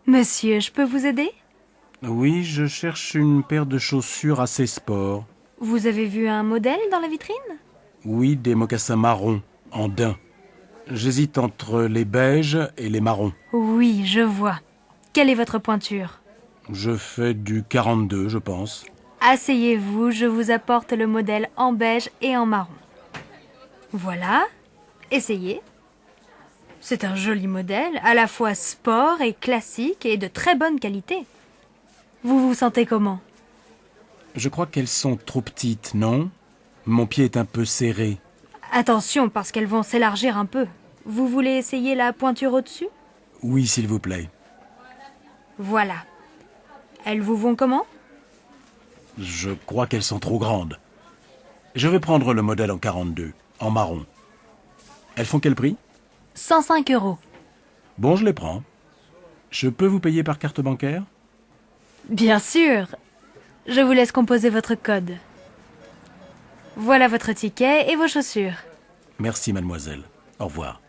Monsieur, je peux vous aider? Oui, je cherche une paire de chaussures assez sport. Vous avez vu un modèle dans la vitrine? Oui, des mocassins marrons, en daim. J'hésite entre les beiges et les marrons. Oui, je vois. Quelle est votre pointure? Je fais du 42, je pense. Asseyez-vous, je vous apporte le modèle en beige et en marron. Voilà, essayez. C'est un joli modèle, à la fois sport et classique et de très bonne qualité. Vous vous sentez comment? Je crois qu'elles sont trop petites, non? Mon pied est un peu serré. Attention, parce qu'elles vont s'élargir un peu. Vous voulez essayer la pointure au-dessus? Oui, s'il vous plaît. Voilà. Elles vous vont comment? Je crois qu'elles sont trop grandes. Je vais prendre le modèle en 42, en marron. Elles font quel prix? 105 €. Bon, je les prends. Je peux vous payer par carte bancaire? Bien sûr. Je vous laisse composer votre code. Voilà votre ticket et vos chaussures. Merci, mademoiselle. Au revoir.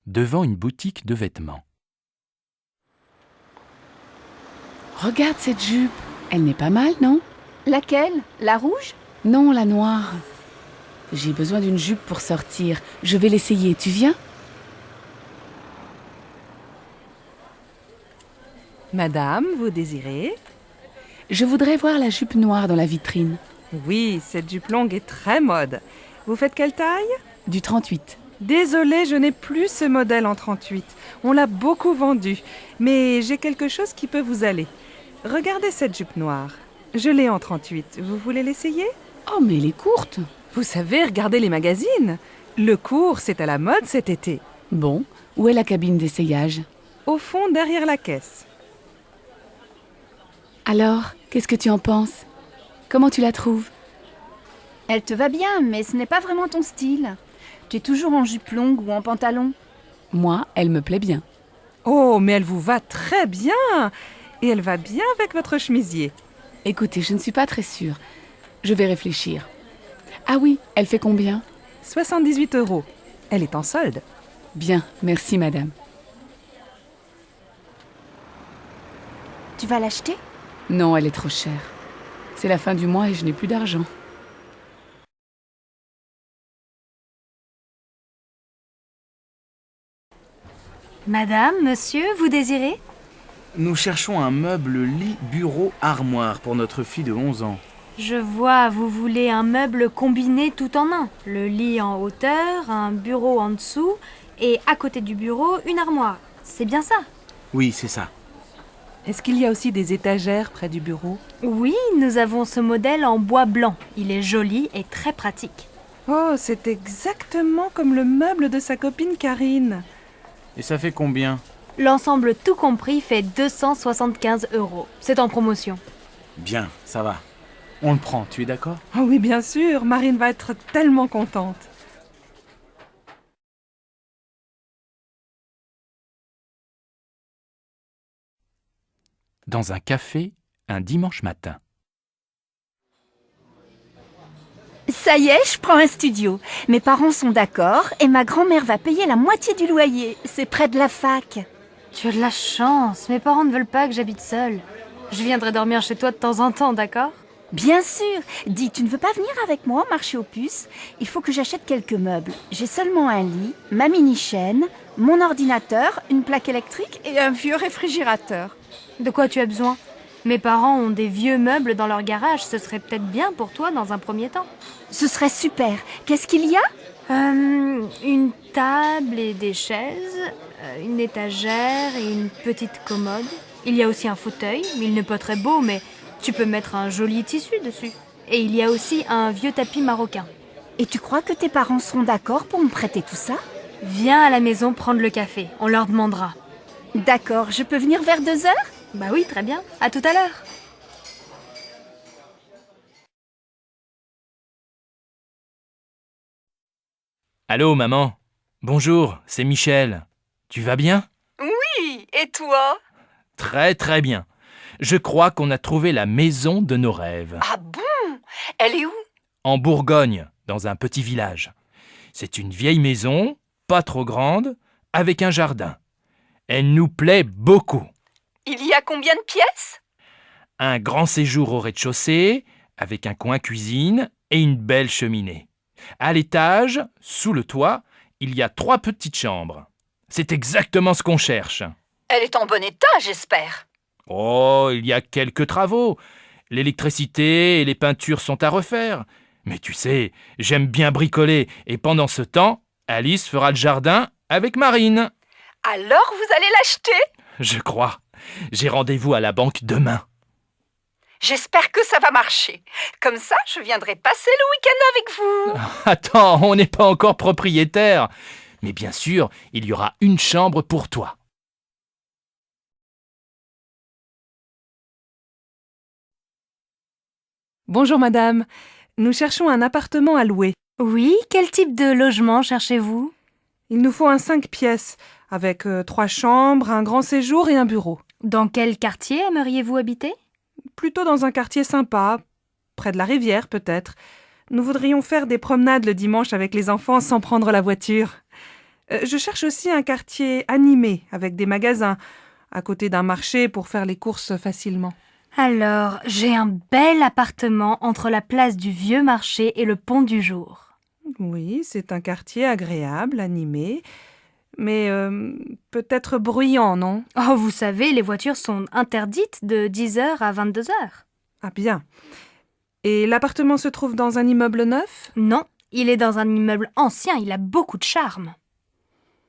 Devant une boutique de vêtements. Regarde cette jupe. Elle n'est pas mal, non? Laquelle? La rouge? Non, la noire. J'ai besoin d'une jupe pour sortir. Je vais l'essayer. Tu viens? Madame, vous désirez? Je voudrais voir la jupe noire dans la vitrine. Oui, cette jupe longue est très mode. Vous faites quelle taille? Du 38. Désolée, je n'ai plus ce modèle en 38. On l'a beaucoup vendu, mais j'ai quelque chose qui peut vous aller. Regardez cette jupe noire. Je l'ai en 38. Vous voulez l'essayer? Oh, mais elle est courte. Vous savez, regardez les magazines. Le court, c'est à la mode cet été. Bon, où est la cabine d'essayage? Au fond, derrière la caisse. Alors, qu'est-ce que tu en penses? Comment tu la trouves? Elle te va bien, mais ce n'est pas vraiment ton style. Tu es toujours en jupe longue ou en pantalon. Moi, elle me plaît bien. Oh, mais elle vous va très bien. Et elle va bien avec votre chemisier. Écoutez, je ne suis pas très sûre. Je vais réfléchir. Ah oui, elle fait combien? 78 €. Elle est en solde. Bien, merci madame. Tu vas l'acheter? Non, elle est trop chère. C'est la fin du mois et je n'ai plus d'argent. Madame, monsieur, vous désirez? Nous cherchons un meuble lit, bureau, armoire pour notre fille de 11 ans. Je vois, vous voulez un meuble combiné tout en un. Le lit en hauteur, un bureau en dessous et à côté du bureau, une armoire. C'est bien ça? Oui, c'est ça. Est-ce qu'il y a aussi des étagères près du bureau? Oui, nous avons ce modèle en bois blanc. Il est joli et très pratique. Oh, c'est exactement comme le meuble de sa copine Karine. Et ça fait combien? L'ensemble tout compris fait 275 €. C'est en promotion. Bien, ça va. On le prend, tu es d'accord? Oh oui, bien sûr, Marine va être tellement contente. Dans un café, un dimanche matin. Ça y est, je prends un studio. Mes parents sont d'accord et ma grand-mère va payer la moitié du loyer. C'est près de la fac. Tu as de la chance. Mes parents ne veulent pas que j'habite seule. Je viendrai dormir chez toi de temps en temps, d'accord? Bien sûr. Dis, tu ne veux pas venir avec moi marcher aux puces? Il faut que j'achète quelques meubles. J'ai seulement un lit, ma mini-chaîne, mon ordinateur, une plaque électrique et un vieux réfrigérateur. De quoi tu as besoin? Mes parents ont des vieux meubles dans leur garage. Ce serait peut-être bien pour toi dans un premier temps. Ce serait super. Qu'est-ce qu'il y a? Une table et des chaises, une étagère et une petite commode. Il y a aussi un fauteuil, il n'est pas très beau, mais tu peux mettre un joli tissu dessus. Et il y a aussi un vieux tapis marocain. Et tu crois que tes parents seront d'accord pour me prêter tout ça? Viens à la maison prendre le café, on leur demandera. D'accord, je peux venir vers 2 heures? Bah oui, très bien. À tout à l'heure. Allô, maman. Bonjour, c'est Michel. Tu vas bien? Oui, et toi? Très très bien. Je crois qu'on a trouvé la maison de nos rêves. Ah bon? Elle est où? En Bourgogne, dans un petit village. C'est une vieille maison, pas trop grande, avec un jardin. Elle nous plaît beaucoup. Il y a combien de pièces? Un grand séjour au rez-de-chaussée, avec un coin cuisine et une belle cheminée. À l'étage, sous le toit, il y a 3 petites chambres. C'est exactement ce qu'on cherche. Elle est en bon état, j'espère. Oh, il y a quelques travaux. L'électricité et les peintures sont à refaire. Mais tu sais, j'aime bien bricoler et pendant ce temps, Alice fera le jardin avec Marine. Alors vous allez l'acheter? Je crois. J'ai rendez-vous à la banque demain. J'espère que ça va marcher. Comme ça, je viendrai passer le week-end avec vous. Attends, on n'est pas encore propriétaire. Mais bien sûr, il y aura une chambre pour toi. Bonjour madame, nous cherchons un appartement à louer. Oui, quel type de logement cherchez-vous? Il nous faut un 5 pièces, avec 3 chambres, un grand séjour et un bureau. Dans quel quartier aimeriez-vous habiter? Plutôt dans un quartier sympa, près de la rivière peut-être. Nous voudrions faire des promenades le dimanche avec les enfants sans prendre la voiture. Je cherche aussi un quartier animé, avec des magasins, à côté d'un marché pour faire les courses facilement. Alors, j'ai un bel appartement entre la place du Vieux Marché et le Pont du Jour. Oui, c'est un quartier agréable, animé, mais peut-être bruyant, non? Oh, vous savez, les voitures sont interdites de 10h à 22h. Ah bien. Et l'appartement se trouve dans un immeuble neuf? Non, il est dans un immeuble ancien, il a beaucoup de charme.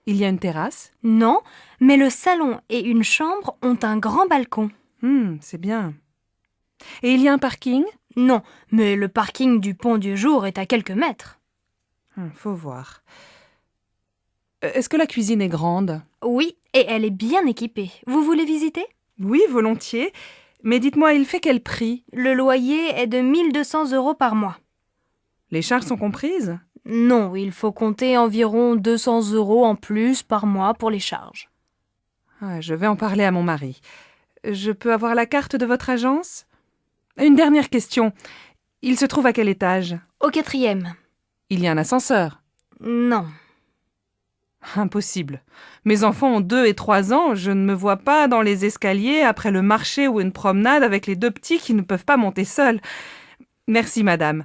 Il y a une terrasse? Non, mais le salon et une chambre ont un grand balcon. C'est bien. Et il y a un parking? Non, mais le parking du Pont du Jour est à quelques mètres. Faut voir. Est-ce que la cuisine est grande? Oui, et elle est bien équipée. Vous voulez visiter? Oui, volontiers. Mais dites-moi, il fait quel prix? Le loyer est de 1 200 € par mois. Les charges sont comprises? Non, il faut compter environ 200 € en plus par mois pour les charges. Je vais en parler à mon mari. Je peux avoir la carte de votre agence? Une dernière question. Il se trouve à quel étage? Au 4e. Il y a un ascenseur? Non. Impossible. Mes enfants ont 2 et 3 ans. Je ne me vois pas dans les escaliers après le marché ou une promenade avec les 2 petits qui ne peuvent pas monter seuls. Merci, madame.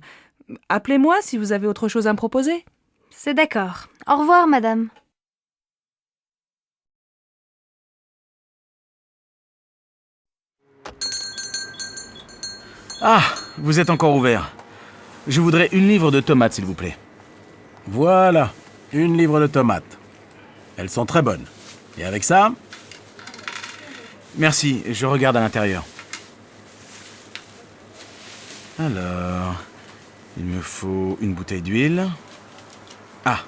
Appelez-moi si vous avez autre chose à me proposer. C'est d'accord. Au revoir, madame. Ah, vous êtes encore ouvert. Je voudrais 1 livre de tomates, s'il vous plaît. Voilà, 1 livre de tomates. Elles sont très bonnes. Et avec ça? Merci, je regarde à l'intérieur. Alors, il me faut une bouteille d'huile. Ah,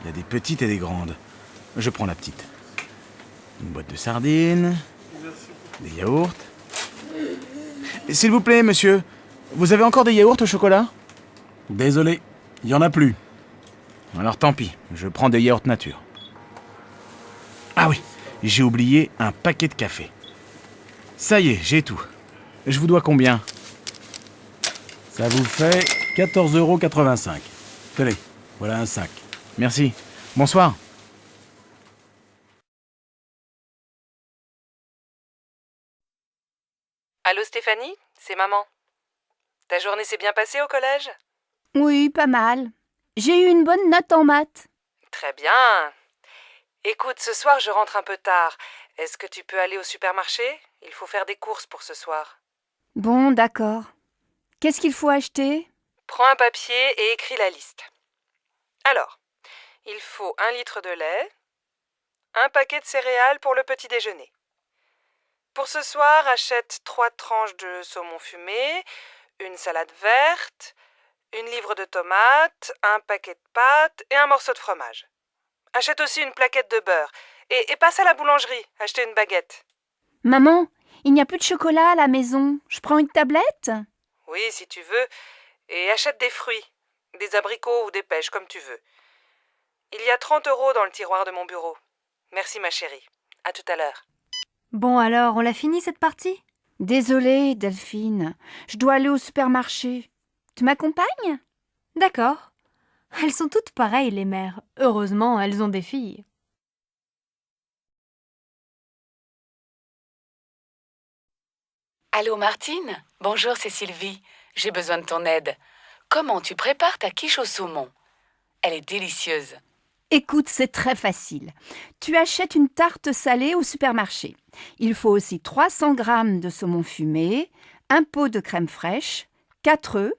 il y a des petites et des grandes. Je prends la petite. Une boîte de sardines. Des yaourts. S'il vous plaît, monsieur, vous avez encore des yaourts au chocolat? Désolé, il n'y en a plus. Alors tant pis, je prends des yaourts nature. Ah oui, j'ai oublié un paquet de café. Ça y est, j'ai tout. Je vous dois combien? Ça vous fait 14,85 €. Tenez, voilà un sac. Merci. Bonsoir. Allô Stéphanie, c'est maman. Ta journée s'est bien passée au collège? Oui, pas mal. J'ai eu une bonne note en maths. Très bien. Écoute, ce soir je rentre un peu tard. Est-ce que tu peux aller au supermarché? Il faut faire des courses pour ce soir. Bon, d'accord. Qu'est-ce qu'il faut acheter? Prends un papier et écris la liste. Alors, il faut 1 litre de lait, un paquet de céréales pour le petit déjeuner. Pour ce soir, achète 3 tranches de saumon fumé, une salade verte, 1 livre de tomates, un paquet de pâtes et un morceau de fromage. Achète aussi une plaquette de beurre et passe à la boulangerie, acheter une baguette. Maman, il n'y a plus de chocolat à la maison. Je prends une tablette? Oui, si tu veux, et achète des fruits, des abricots ou des pêches, comme tu veux. Il y a 30 € dans le tiroir de mon bureau. Merci ma chérie. À tout à l'heure. Bon alors, on l'a fini cette partie? Désolée, Delphine. Je dois aller au supermarché. Tu m'accompagnes? D'accord. Elles sont toutes pareilles, les mères. Heureusement, elles ont des filles. Allô Martine? Bonjour, c'est Sylvie. J'ai besoin de ton aide. Comment tu prépares ta quiche au saumon? Elle est délicieuse. Écoute, c'est très facile. Tu achètes une tarte salée au supermarché. Il faut aussi 300 g de saumon fumé, un pot de crème fraîche, 4 œufs,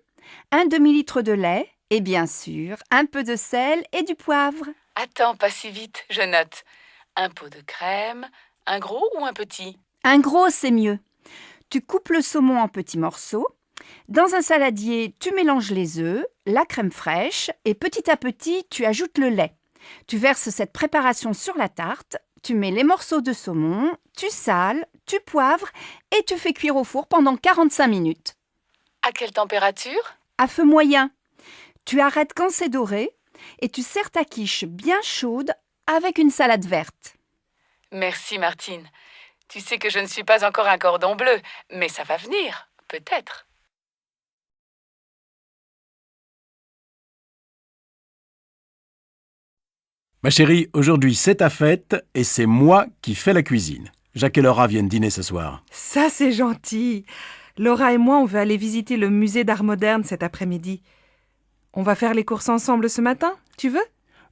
un demi-litre de lait et bien sûr, un peu de sel et du poivre. Attends, pas si vite, je note. Un pot de crème, un gros ou un petit? Un gros, c'est mieux. Tu coupes le saumon en petits morceaux. Dans un saladier, tu mélanges les œufs, la crème fraîche et petit à petit, tu ajoutes le lait. Tu verses cette préparation sur la tarte, tu mets les morceaux de saumon, tu sales, tu poivres et tu fais cuire au four pendant 45 minutes. À quelle température? À feu moyen. Tu arrêtes quand c'est doré et tu sers ta quiche bien chaude avec une salade verte. Merci Martine. Tu sais que je ne suis pas encore un cordon bleu, mais ça va venir, peut-être. Ma chérie, aujourd'hui c'est ta fête et c'est moi qui fais la cuisine. Jacques et Laura viennent dîner ce soir. Ça, c'est gentil. Laura et moi, on veut aller visiter le musée d'art moderne cet après-midi. On va faire les courses ensemble ce matin, tu veux?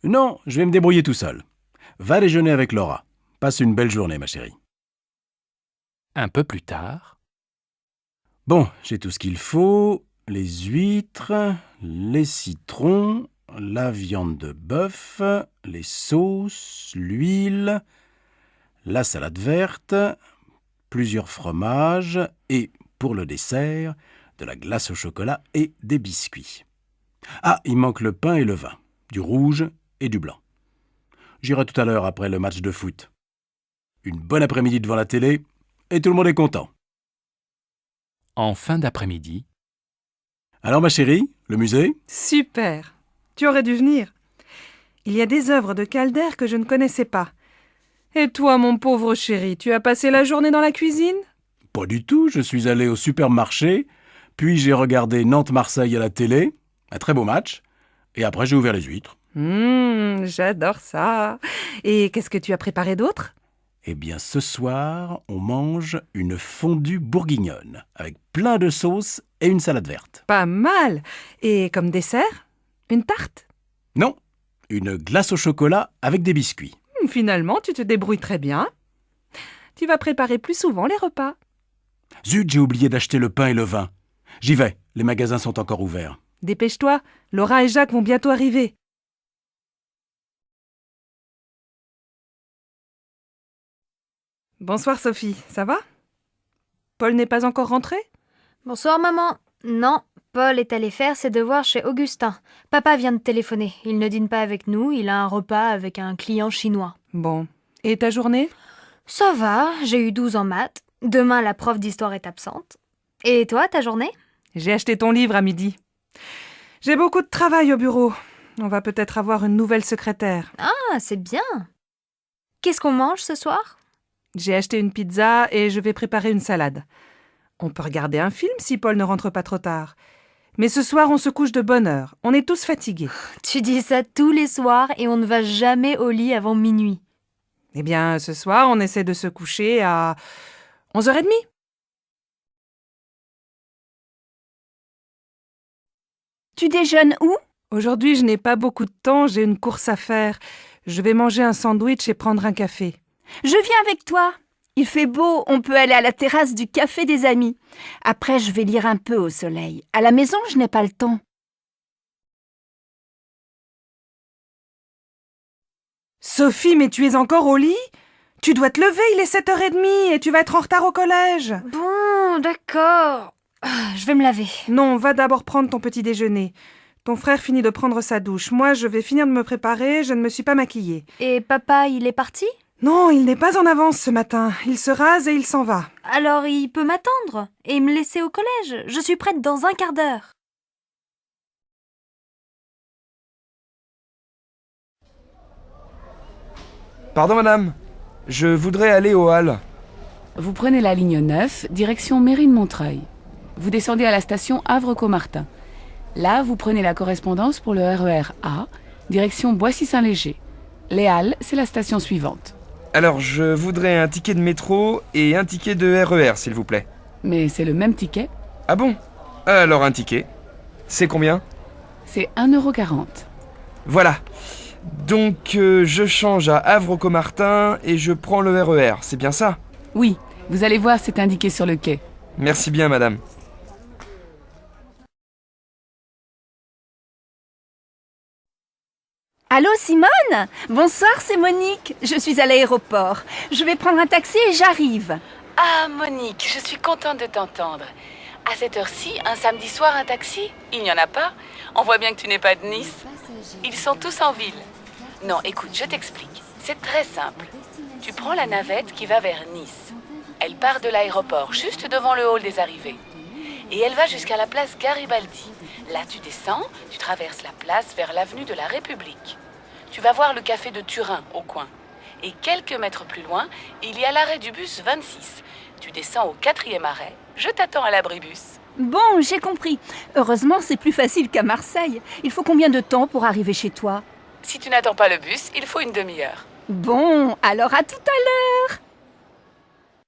Non, je vais me débrouiller tout seul. Va déjeuner avec Laura. Passe une belle journée, ma chérie. Un peu plus tard, Bon, j'ai tout ce qu'il faut. Les huîtres, les citrons, la viande de bœuf, les sauces, l'huile, la salade verte, plusieurs fromages et, pour le dessert, de la glace au chocolat et des biscuits. Ah, il manque le pain et le vin, du rouge et du blanc. J'irai tout à l'heure après le match de foot. Une bonne après-midi devant la télé et tout le monde est content. en fin d'après-midi, Alors ma chérie, le musée? Super. Tu aurais dû venir. Il y a des œuvres de Calder que je ne connaissais pas. Et toi, mon pauvre chéri, tu as passé la journée dans la cuisine? Pas du tout, je suis allé au supermarché, puis j'ai regardé Nantes-Marseille à la télé, un très beau match, et après j'ai ouvert les huîtres. J'adore ça. Et qu'est-ce que tu as préparé d'autre? Eh bien ce soir, on mange une fondue bourguignonne, avec plein de sauces et une salade verte. Pas mal. Et comme dessert? Une tarte? Non, une glace au chocolat avec des biscuits. Finalement, tu te débrouilles très bien. Tu vas préparer plus souvent les repas. Zut, j'ai oublié d'acheter le pain et le vin. J'y vais, les magasins sont encore ouverts. Dépêche-toi, Laura et Jacques vont bientôt arriver. Bonsoir Sophie, ça va? Paul n'est pas encore rentré? Bonsoir maman. Non, Paul est allé faire ses devoirs chez Augustin. Papa vient de téléphoner. Il ne dîne pas avec nous, il a un repas avec un client chinois. Bon. Et ta journée? Ça va, j'ai eu 12 en maths. Demain, la prof d'histoire est absente. Et toi, ta journée? J'ai acheté ton livre à midi. J'ai beaucoup de travail au bureau. On va peut-être avoir une nouvelle secrétaire. Ah, c'est bien. Qu'est-ce qu'on mange ce soir? J'ai acheté une pizza et je vais préparer une salade. On peut regarder un film si Paul ne rentre pas trop tard. Mais ce soir, on se couche de bonne heure. On est tous fatigués. Tu dis ça tous les soirs et on ne va jamais au lit avant minuit. Eh bien, ce soir, on essaie de se coucher à 11h30. Tu déjeunes où? Aujourd'hui, je n'ai pas beaucoup de temps, j'ai une course à faire. Je vais manger un sandwich et prendre un café. Je viens avec toi. Il fait beau, on peut aller à la terrasse du café des amis. Après, je vais lire un peu au soleil. À la maison, je n'ai pas le temps. Sophie, mais tu es encore au lit? Tu dois te lever, il est 7h30 et tu vas être en retard au collège. Bon, d'accord. Je vais me laver. Non, va d'abord prendre ton petit déjeuner. Ton frère finit de prendre sa douche. Moi, je vais finir de me préparer, je ne me suis pas maquillée. Et papa, il est parti? Non, il n'est pas en avance ce matin. Il se rase et il s'en va. Alors il peut m'attendre et me laisser au collège. Je suis prête dans un quart d'heure. Pardon madame, je voudrais aller au hall. Vous prenez la ligne 9, direction Mairie de Montreuil. Vous descendez à la station Havre-Caumartin. Là, vous prenez la correspondance pour le RER A, direction Boissy-Saint-Léger. Les Halles, c'est la station suivante. Alors, je voudrais un ticket de métro et un ticket de RER, s'il vous plaît. Mais c'est le même ticket, Ah bon? Alors un ticket. C'est combien? c'est 1,40 €. Voilà. Donc, je change à Havre-Comartin et je prends le RER, c'est bien ça? Oui, vous allez voir, c'est indiqué sur le quai. Merci bien, madame. Allô Simone? Bonsoir, c'est Monique. Je suis à l'aéroport. Je vais prendre un taxi et j'arrive. Ah, Monique, je suis contente de t'entendre. À cette heure-ci, un samedi soir, un taxi? Il n'y en a pas? On voit bien que tu n'es pas de Nice. Ils sont tous en ville. Non, écoute, je t'explique. C'est très simple. Tu prends la navette qui va vers Nice. Elle part de l'aéroport, juste devant le hall des arrivées. Et elle va jusqu'à la place Garibaldi. Là, tu descends, tu traverses la place vers l'avenue de la République. Tu vas voir le café de Turin, au coin. Et quelques mètres plus loin, il y a l'arrêt du bus 26. Tu descends au 4e arrêt. Je t'attends à l'abribus. Bon, j'ai compris. Heureusement, c'est plus facile qu'à Marseille. Il faut combien de temps pour arriver chez toi? Si tu n'attends pas le bus, il faut une demi-heure. Bon, alors à tout à l'heure.